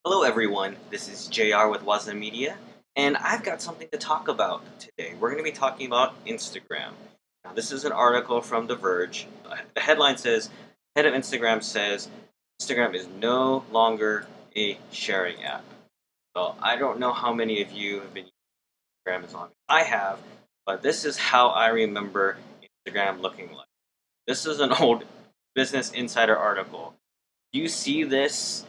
Hello, everyone. This is JR with WazaMedia, and I've got something to talk about today. We're going to be talking about Instagram. Now, this is an article from The Verge. The headline says, Head of Instagram says Instagram is no longer a sharing app. So, I don't know how many of you have been using Instagram as long as I have, but this is how I remember Instagram looking like. This is an old Business Insider article. You see this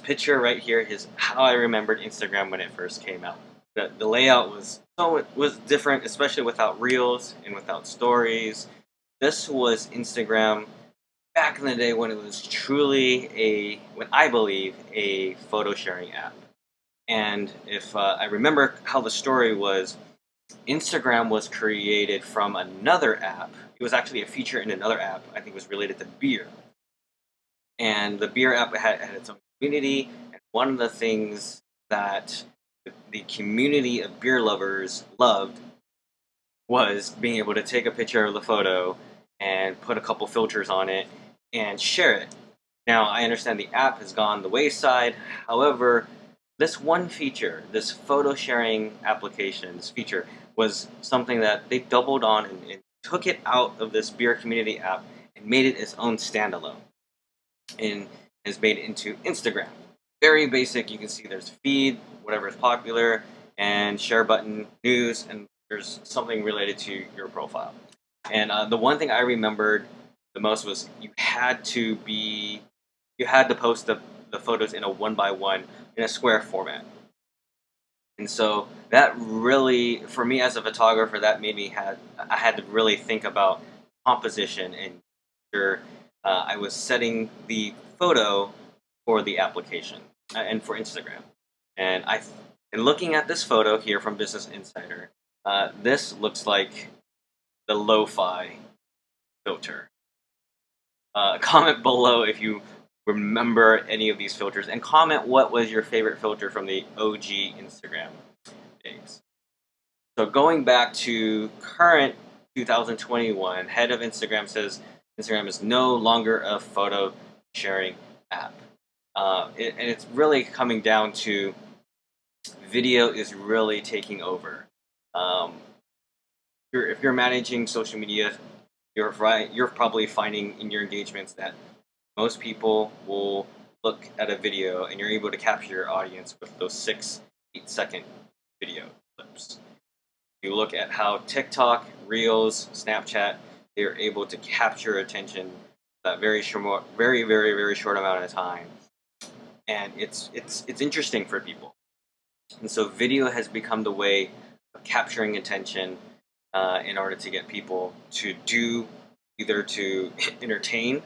picture right here is how I remembered Instagram when it first came out. The layout was different, especially without reels and without stories. This was Instagram back in the day when it was truly when I believe, a photo sharing app. And if I remember how the story was, Instagram was created from another app. It was actually a feature in another app. I think it was related to beer, and the beer app had its own community. And one of the things that the community of beer lovers loved was being able to take a picture of the photo and put a couple filters on it and share it. Now, I understand the app has gone the wayside. However, this one feature, this photo sharing application, this feature was something that they doubled on and took it out of this beer community app and made it its own standalone and is made into Instagram. Very basic. You can see there's feed, whatever is popular, and share button, news, and there's something related to your profile. And the one thing I remembered the most was you had to post the photos in a one by one in a square format. And so that really, for me as a photographer, that made me I had to really think about composition and sure I was setting the photo for the application and for Instagram. And looking at this photo here from Business Insider, this looks like the lo-fi filter. Comment below if you remember any of these filters, and comment what was your favorite filter from the OG Instagram days. So going back to current 2021, head of Instagram says Instagram is no longer a photo sharing app. And it's really coming down to video is really taking over. If you're managing social media, you're probably finding in your engagements that most people will look at a video and you're able to capture your audience with those 8 second video clips. You look at how TikTok, Reels, Snapchat, they're able to capture attention that very short amount of time, and it's interesting for people. And so video has become the way of capturing attention in order to get people to do either to entertain,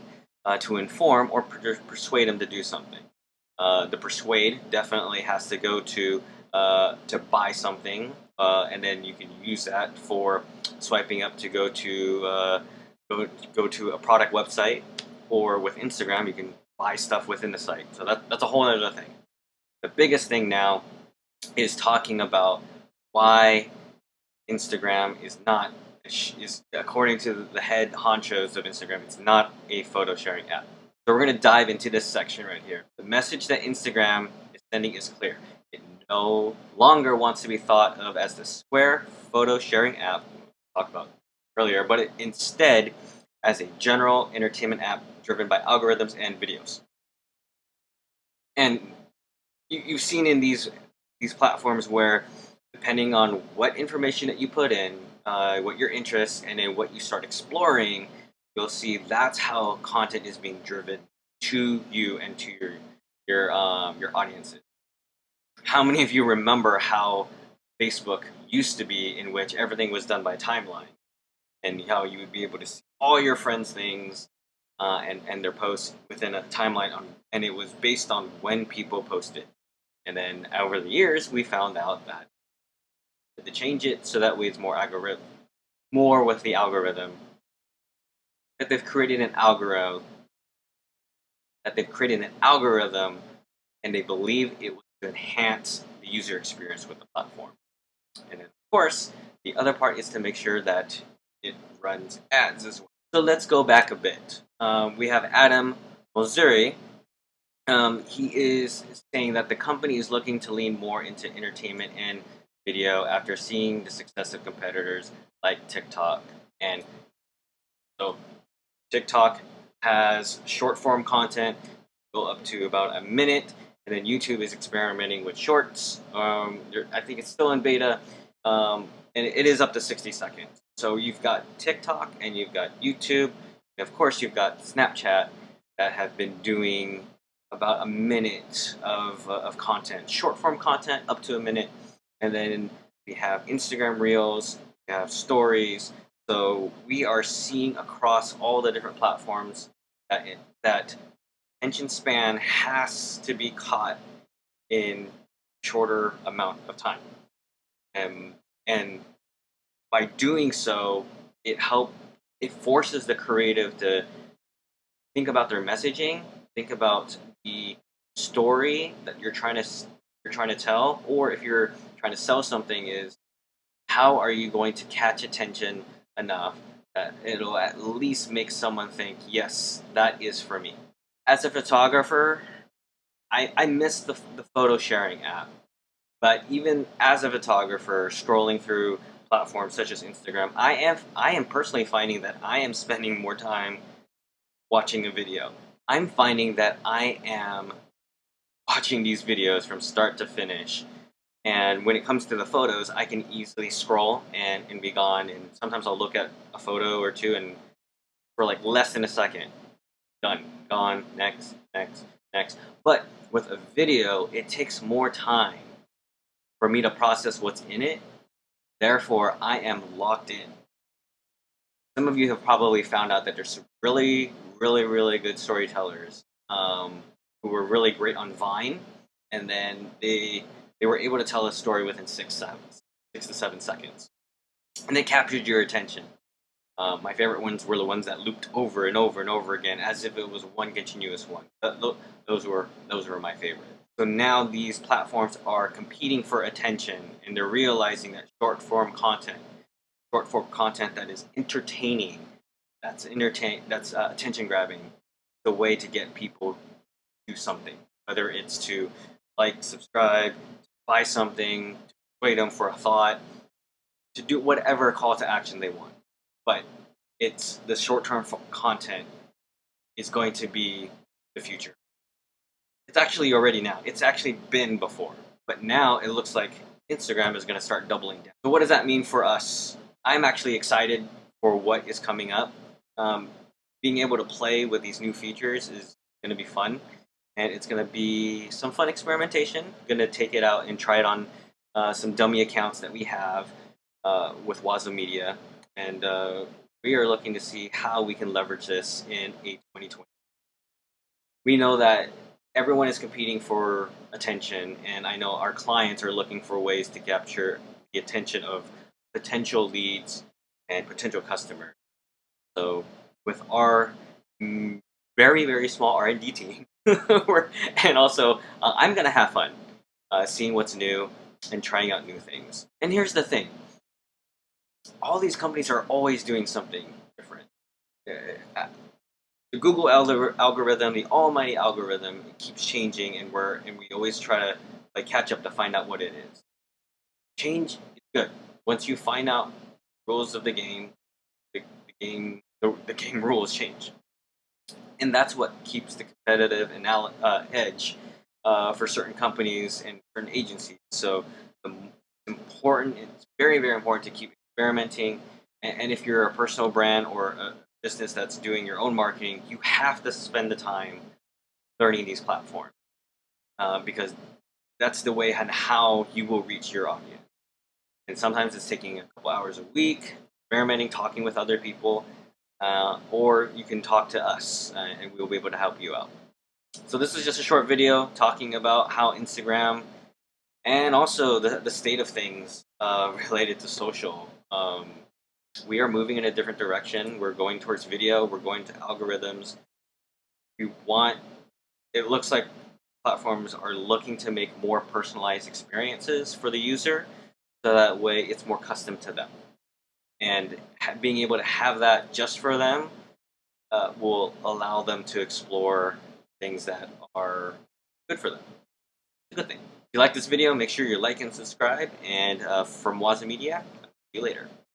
to inform, or persuade them to do something. The persuade definitely has to go to buy something, and then you can use that for swiping up to go to a product website, or with Instagram you can buy stuff within the site. So that's a whole other thing. The biggest thing now is talking about why Instagram is according to the head honchos of Instagram, it's not a photo sharing app. So we're going to dive into this section right here. The message that Instagram is sending is clear. It no longer wants to be thought of as the square photo sharing app we talked about earlier, but instead as a general entertainment app driven by algorithms and videos. And you've seen in these platforms where, depending on what information that you put in, what your interests, and then what you start exploring, you'll see that's how content is being driven to you and to your audiences. How many of you remember how Facebook used to be, in which everything was done by timeline, and how you would be able to see all your friends' things and their posts within a timeline, and it was based on when people posted. And then over the years, we found out that to change it so that way it's more with the algorithm. That they've created an algorithm. And they believe it will enhance the user experience with the platform. And then, of course, the other part is to make sure that it runs ads as well. So let's go back a bit. We have Adam Mosseri, He is saying that the company is looking to lean more into entertainment and video after seeing the success of competitors like TikTok. And so TikTok has short form content, go up to about a minute, and then YouTube is experimenting with shorts. I think it's still in beta, and it is up to 60 seconds. So you've got TikTok and you've got YouTube, and of course you've got Snapchat that have been doing about a minute of content, short form content up to a minute, and then we have Instagram Reels, we have Stories. So we are seeing across all the different platforms that attention span has to be caught in shorter amount of time, and by doing so, it forces the creative to think about their messaging, think about the story that you're trying to tell, or if you're trying to sell something, is how are you going to catch attention enough that it'll at least make someone think, yes, that is for me. As a photographer, I miss the photo sharing app. But even as a photographer, scrolling through platforms such as Instagram, I am personally finding that I am spending more time watching a video. I'm finding that I am watching these videos from start to finish. And when it comes to the photos, I can easily scroll and be gone. And sometimes I'll look at a photo or two, and for like less than a second, done, gone, next, next, next. But with a video, it takes more time for me to process what's in it. Therefore, I am locked in. Some of you have probably found out that there's some really, really, really good storytellers who were really great on Vine, and then they were able to tell a story within 6 to 7 seconds, and they captured your attention. My favorite ones were the ones that looped over and over and over again, as if it was one continuous one. Those were my favorite. So now these platforms are competing for attention, and they're realizing that short form content that is entertaining, that's attention grabbing, the way to get people to do something. Whether it's to like, subscribe, buy something, to persuade them for a thought, to do whatever call to action they want. But it's the short term content is going to be the future. It's actually already now. It's actually been before. But now it looks like Instagram is going to start doubling down. So what does that mean for us? I'm actually excited for what is coming up. Being able to play with these new features is going to be fun. And it's going to be some fun experimentation. Going to take it out and try it on some dummy accounts that we have with WazaMedia. And we are looking to see how we can leverage this in a 2020. We know that everyone is competing for attention, and I know our clients are looking for ways to capture the attention of potential leads and potential customers. So with our very, very small R&D team, and also I'm going to have fun seeing what's new and trying out new things. And here's the thing. All these companies are always doing something different. The Google algorithm, the almighty algorithm, it keeps changing, and we always try to like catch up to find out what it is. Change is good. Once you find out rules of the game, the game rules change, and that's what keeps the competitive edge for certain companies and certain agencies. So it's very, very important to keep experimenting. And if you're a personal brand or a business that's doing your own marketing, you have to spend the time learning these platforms because that's the way and how you will reach your audience. And sometimes it's taking a couple hours a week, experimenting, talking with other people, or you can talk to us and we'll be able to help you out. So this is just a short video talking about how Instagram and also the state of things related to social. We are moving in a different direction. We're going towards video. We're going to algorithms. It looks like platforms are looking to make more personalized experiences for the user, so that way it's more custom to them. And being able to have that just for them will allow them to explore things that are good for them. It's a good thing. If you like this video, make sure you like and subscribe. And from WazaMedia, see you later.